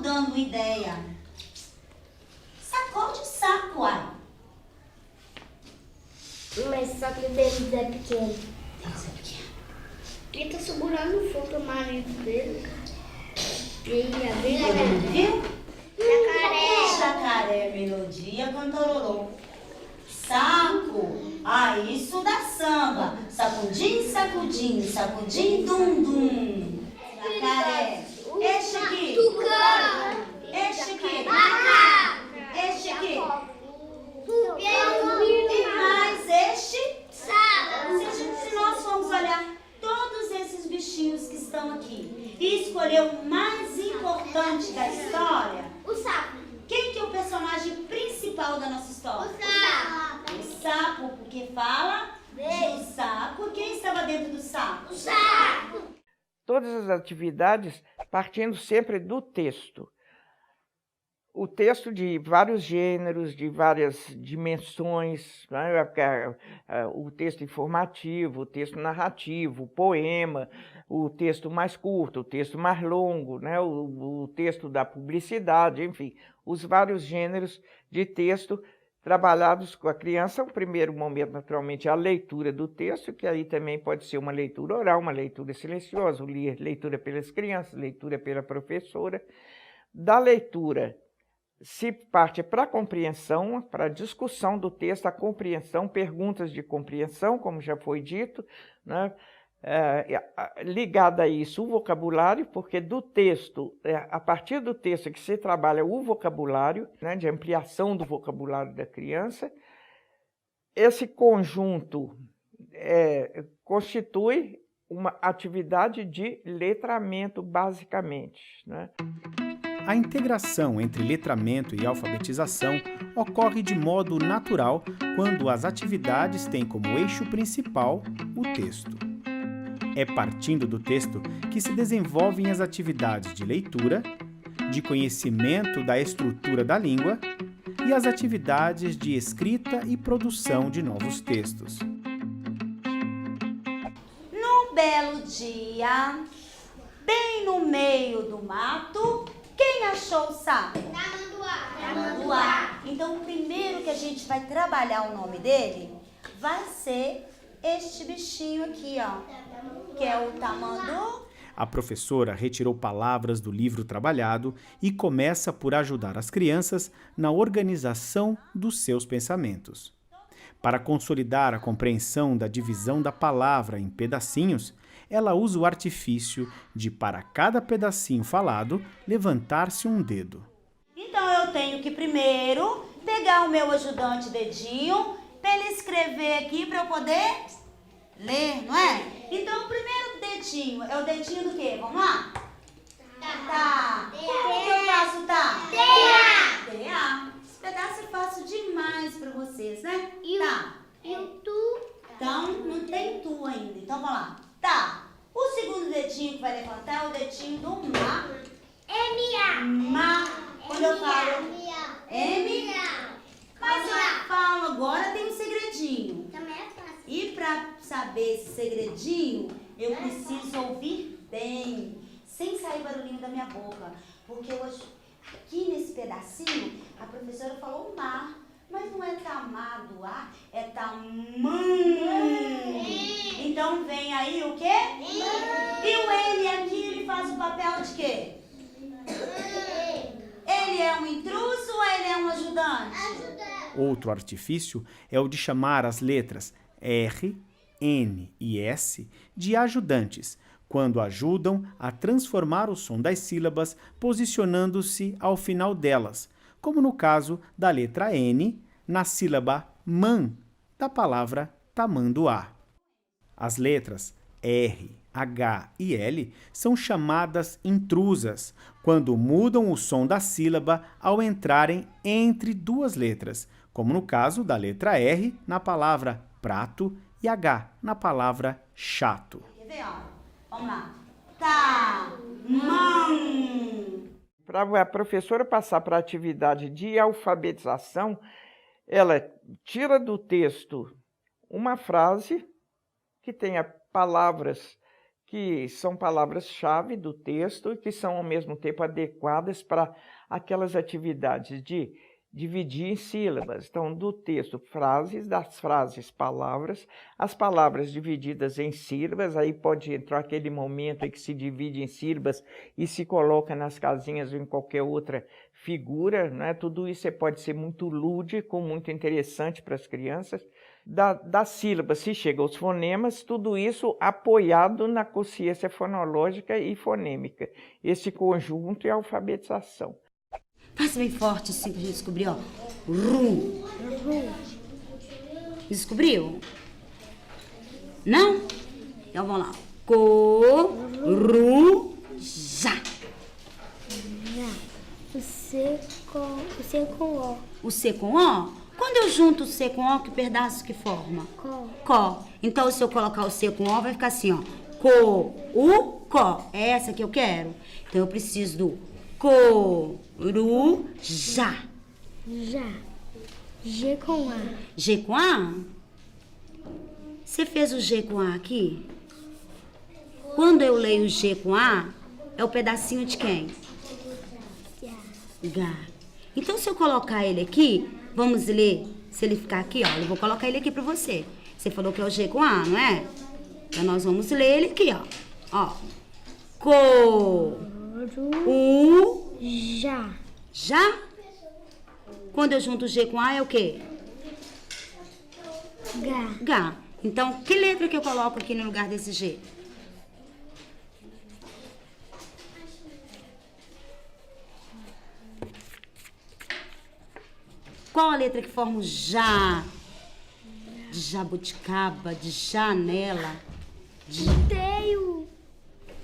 dando ideia. Sacode o saco, ai. Mas só que o deles é pequeno. Deus é pequeno. Ele tá segurando o fogo do marido dele. E aí, a vida Todo mundo viu? Jacaré. Jacaré, melodia, cantorolô. Saco, isso dá samba. Sacudim, sacudim, sacudim, dum, dum. Jacaré, este aqui. Tucano. Este aqui. Macaco. Este aqui. Tubarão. E mais este. Sapo. Se nós formos olhar todos esses bichinhos que estão aqui e escolher o mais importante da história, O sapo. quem que é o personagem principal da nossa história? O sapo. O sapo, porque fala Beijo. do sapo. Quem estava dentro do sapo? O sapo. Todas as atividades partindo sempre do texto. O texto de vários gêneros, de várias dimensões, né? O texto informativo, o texto narrativo, o poema, o texto mais curto, o texto mais longo, né? O texto da publicidade, enfim, os vários gêneros de texto trabalhados com a criança. O primeiro momento, naturalmente, é a leitura do texto, que aí também pode ser uma leitura oral, uma leitura silenciosa, leitura pelas crianças, leitura pela professora. Da leitura se parte para a compreensão, para a discussão do texto, a compreensão, perguntas de compreensão, como já foi dito, né? Ligado a isso o vocabulário, porque do texto, a partir do texto que se trabalha o vocabulário, né, de ampliação do vocabulário da criança. Esse conjunto constitui uma atividade de letramento, basicamente, né? A integração entre letramento e alfabetização ocorre de modo natural quando as atividades têm como eixo principal o texto. É partindo do texto que se desenvolvem as atividades de leitura, de conhecimento da estrutura da língua e as atividades de escrita e produção de novos textos. Num belo dia, bem no meio do mato, quem achou o sapo? Tamanduá. Então, o primeiro que a gente vai trabalhar o nome dele vai ser este bichinho aqui, ó, que é o tamandu. A professora retirou palavras do livro trabalhado e começa por ajudar as crianças na organização dos seus pensamentos. Para consolidar a compreensão da divisão da palavra em pedacinhos, ela usa o artifício de, para cada pedacinho falado, levantar-se um dedo. Então, eu tenho que primeiro pegar o meu ajudante dedinho para ele escrever aqui para eu poder ler, não é? Então, o primeiro dedinho é o dedinho do quê? Vamos lá? Tá. Como que eu faço tá? T-A. Esse pedaço é fácil demais para vocês, né? Tá. E o tu? Então, não tem tu ainda. Então, vamos lá. Tá. O segundo dedinho que vai levantar é o dedinho do má. M-A. Má. Quando eu falo M. Mas eu falo agora, tem um segredinho. Também é fácil. E para saber esse segredinho, eu preciso ouvir bem, sem sair barulhinho da minha boca. Porque hoje, aqui nesse pedacinho, a professora falou mar. Mas não é tamanduá, é tamanduá. Então vem aí o quê? E o N aqui, ele faz o papel de quê? Ele é um intruso ou ele é um ajudante? Outro artifício é o de chamar as letras R, N e S de ajudantes, quando ajudam a transformar o som das sílabas posicionando-se ao final delas, como no caso da letra N na sílaba man da palavra tamanduá. As letras R, H e L são chamadas intrusas quando mudam o som da sílaba ao entrarem entre duas letras, como no caso da letra R na palavra prato e H na palavra chato. Quer ver, ó? Vamos lá. Taman. Para a professora passar para a atividade de alfabetização, ela tira do texto uma frase que tenha palavras que são palavras-chave do texto e que são, ao mesmo tempo, adequadas para aquelas atividades de dividir em sílabas. Então, do texto, frases, das frases, palavras, as palavras divididas em sílabas, aí pode entrar aquele momento em que se divide em sílabas e se coloca nas casinhas ou em qualquer outra figura, né? Tudo isso pode ser muito lúdico, muito interessante para as crianças. Das sílabas se chega aos fonemas, tudo isso apoiado na consciência fonológica e fonêmica. Esse conjunto é a alfabetização. Faça bem forte assim pra gente descobrir, ó. Ru. Descobriu? Não? Então vamos lá. Co-ru-já. O C com O. O C com O? Quando eu junto o C com O, que pedaço que forma? Có. Então, se eu colocar o C com O, vai ficar assim, ó. Co-u-có. É essa que eu quero? Então, eu preciso do co-ru-já. Já. G com A. G com A? Você fez o G com A aqui? Quando eu leio G com A, é o pedacinho de quem? Gá. Então, se eu colocar ele aqui, vamos ler. Se ele ficar aqui, ó, eu vou colocar ele aqui pra você. Você falou que é o G com A, não é? Então, nós vamos ler ele aqui, ó. Ó. Já. Já? Quando eu junto o G com A, é o quê? Gá. Gá. Então, que letra que eu coloco aqui no lugar desse G? Qual a letra que forma o já? De jabuticaba, de janela.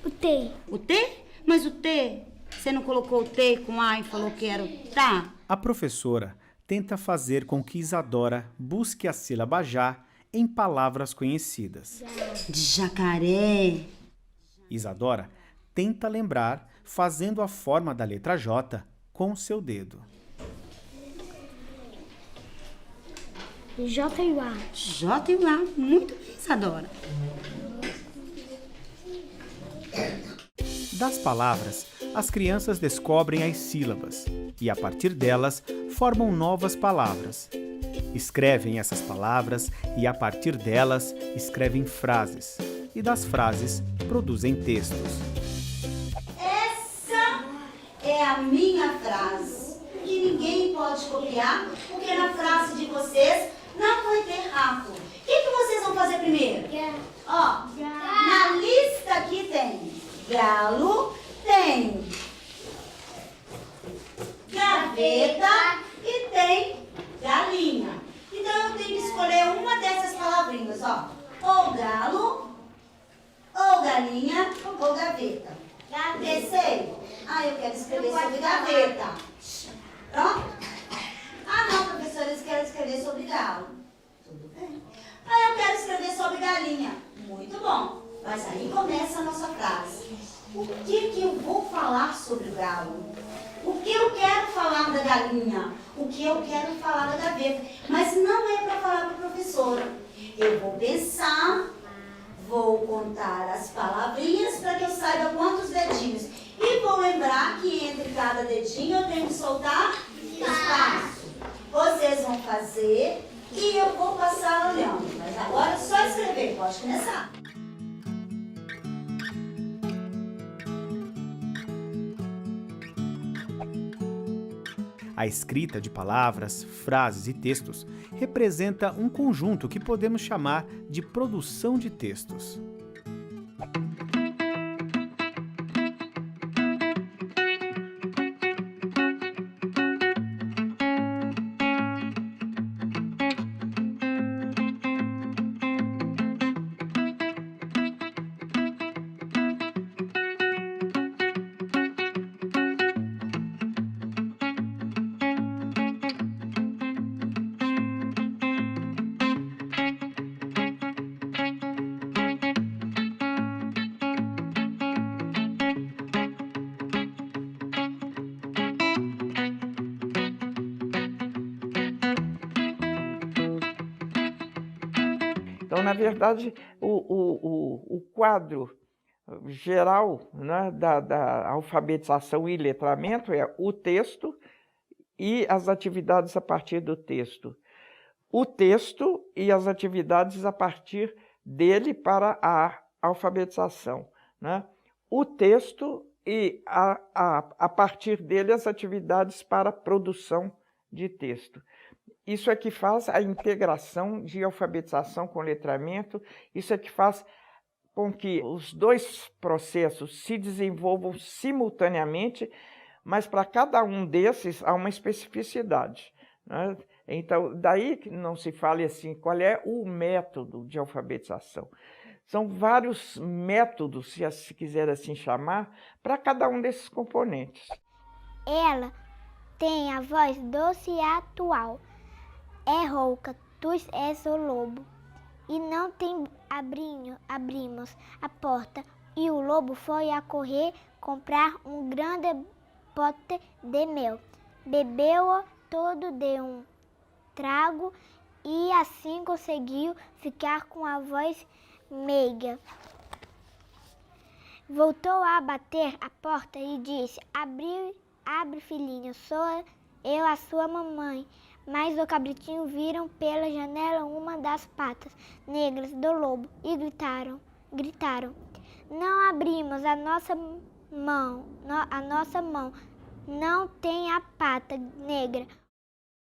O T. O T? Mas o T, você não colocou o T com A e falou que era o tá? A professora tenta fazer com que Isadora busque a sílaba já em palavras conhecidas. De jacaré. Isadora tenta lembrar fazendo a forma da letra J com seu dedo. J e A. J e A. Muito bem, Isadora. Das palavras, as crianças descobrem as sílabas e, a partir delas, formam novas palavras. Escrevem essas palavras e, a partir delas, escrevem frases. E das frases, produzem textos. Essa é a minha frase, que ninguém pode copiar, porque na frase de vocês não vai ter rato. O que vocês vão fazer primeiro? Ó, na lista aqui tem galo, tem gaveta e tem galinha. Então eu tenho que escolher uma dessas palavrinhas, ó. Ou galo, ou galinha, ou gaveta. Pensei? Ah, eu quero escrever sobre gaveta. Pronto? Ah, não, professora, eles querem escrever sobre galo. Tudo bem. Ah, eu quero escrever sobre galinha. Muito bom. Mas aí começa a nossa frase. O que eu vou falar sobre o galo? O que eu quero falar da galinha? O que eu quero falar da gaveta? Mas não é para falar para a professora. Eu vou pensar, vou contar as palavrinhas para que eu saiba quantos dedinhos. E vou lembrar que entre cada dedinho eu tenho que soltar espaço. Vocês vão fazer e eu vou passar olhando. Mas agora é só escrever, pode começar. A escrita de palavras, frases e textos representa um conjunto que podemos chamar de produção de textos. Então, na verdade, o quadro geral, né, da alfabetização e letramento é o texto e as atividades a partir do texto. O texto e as atividades a partir dele para a alfabetização, né? O texto e a partir dele as atividades para a produção de texto. Isso é que faz a integração de alfabetização com letramento, isso é que faz com que os dois processos se desenvolvam simultaneamente, mas para cada um desses há uma especificidade, né? Então, daí que não se fale assim, qual é o método de alfabetização. São vários métodos, se quiser assim chamar, para cada um desses componentes. Ela tem a voz doce e atual. É rouca, tu és o lobo. E não tem abrimos a porta. E o lobo foi a correr comprar um grande pote de mel. Bebeu-o todo de um trago e assim conseguiu ficar com a voz meiga. Voltou a bater a porta e disse: abre, filhinho, sou eu a sua mamãe. Mas o cabritinho viram pela janela uma das patas negras do lobo e gritaram: não abrimos, a nossa mão não tem a pata negra.